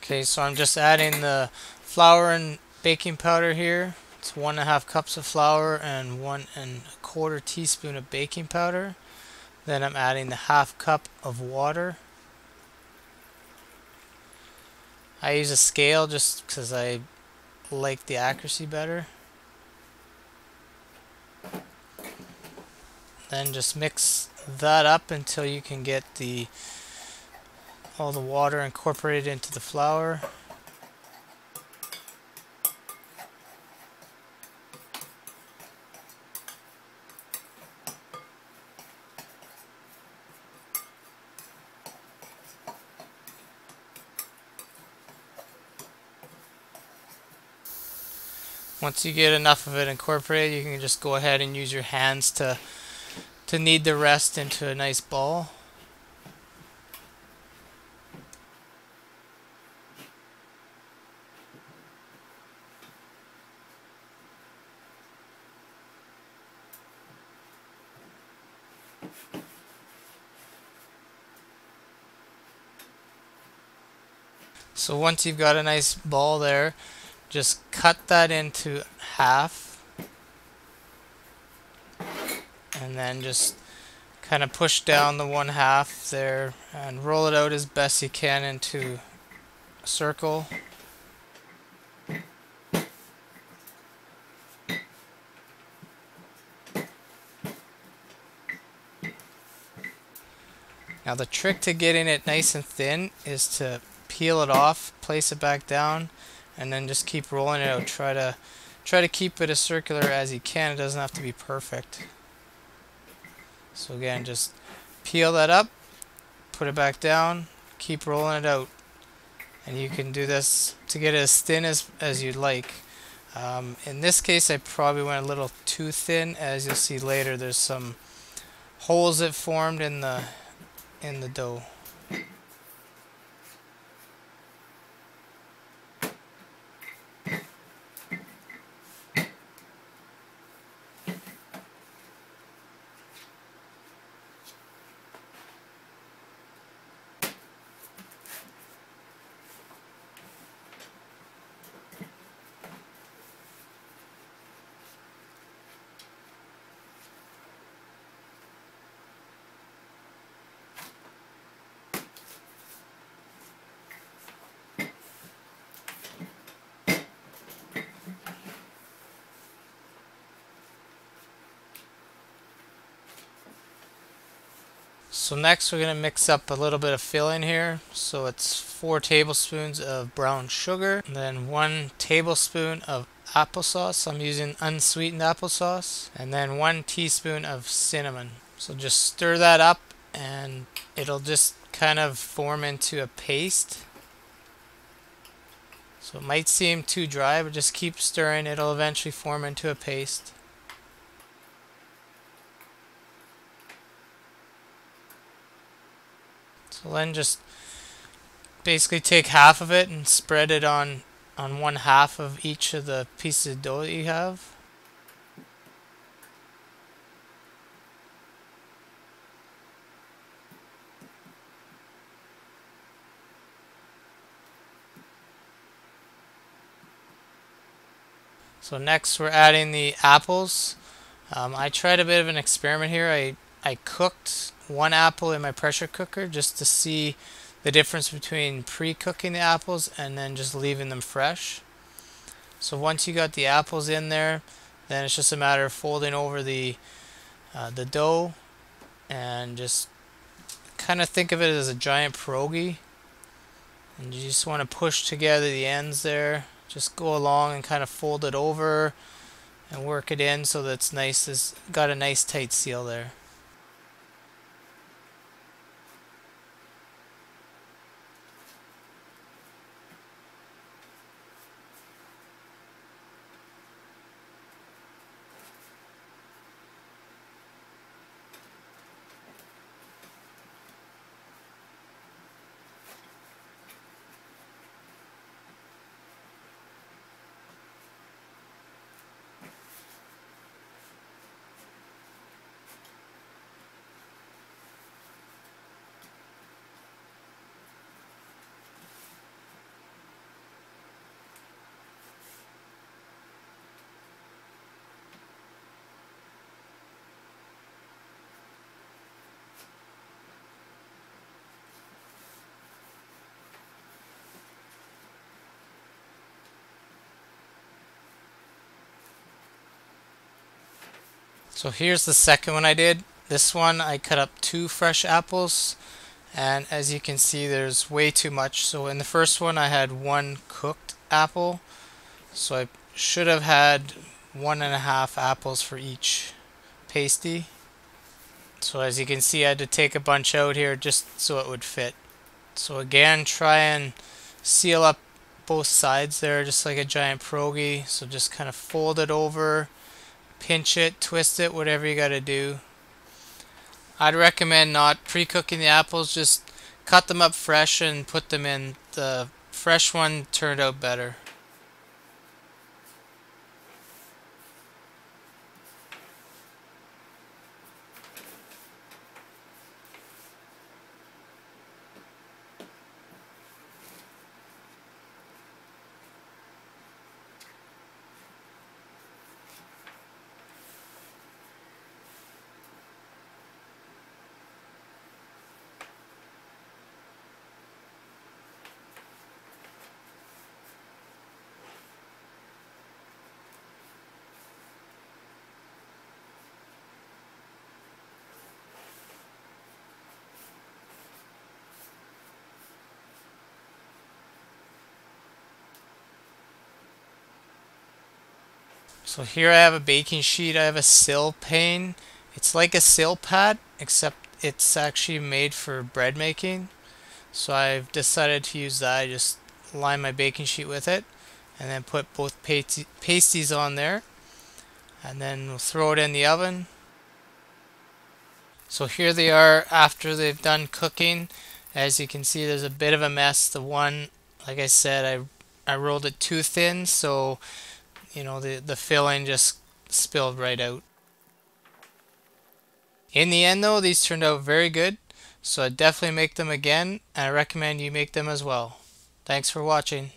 Okay, so I'm just adding the flour and baking powder here. It's 1.5 cups of flour and 1.25 teaspoon of baking powder. Then I'm adding the 1/2 cup of water. I use a scale just because I like the accuracy better. Then just mix that up until you can get all the water incorporated into the flour. Once you get enough of it incorporated, you can just go ahead and use your hands to knead the rest into a nice ball. So once you've got a nice ball there, just cut that into half and then just kind of push down the 1/2 there and roll it out as best you can into a circle. Now the trick to getting it nice and thin is to peel it off, place it back down, and then just keep rolling it out. Try to keep it as circular as you can. It doesn't have to be perfect. So again, just peel that up, put it back down, keep rolling it out. And you can do this to get it as thin as you'd like. In this case, I probably went a little too thin. As you'll see later, there's some holes that formed in the dough. So next we're going to mix up a little bit of filling here. So it's 4 tablespoons of brown sugar, and then 1 tablespoon of applesauce. I'm using unsweetened applesauce, and then 1 teaspoon of cinnamon. So just stir that up and it'll just kind of form into a paste. So it might seem too dry, but just keep stirring. It'll eventually form into a paste. So then just basically take half of it and spread it on 1/2 of each of the pieces of dough that you have. So next we're adding the apples. I tried a bit of an experiment here. I cooked 1 apple in my pressure cooker just to see the difference between pre-cooking the apples and then just leaving them fresh. So once you got the apples in there, then it's just a matter of folding over the dough and just kind of think of it as a giant pierogi. And you just want to push together the ends there. Just go along and kind of fold it over and work it in so that it's nice. It's got a nice tight seal there. So here's the second one I did. This one I cut up 2 fresh apples, and as you can see there's way too much. So in the first one I had 1 cooked apple, so I should have had 1.5 apples for each pasty. So as you can see I had to take a bunch out here just so it would fit. So again, try and seal up both sides there just like a giant pierogi. So just kind of fold it over, pinch it, twist it, whatever you got to do. I'd recommend not pre-cooking the apples, just cut them up fresh and put them in. The fresh one turned out better. So here I have a baking sheet. I have a sill pane. It's like a sill pad, except it's actually made for bread making. So I've decided to use that. I just line my baking sheet with it and then put both pasties on there, and then we'll throw it in the oven. So here they are after they've done cooking. As you can see there's a bit of a mess. The one, like I said, I rolled it too thin, so the filling just spilled right out. In the end though, these turned out very good, so I definitely make them again, and I recommend you make them as well. Thanks for watching.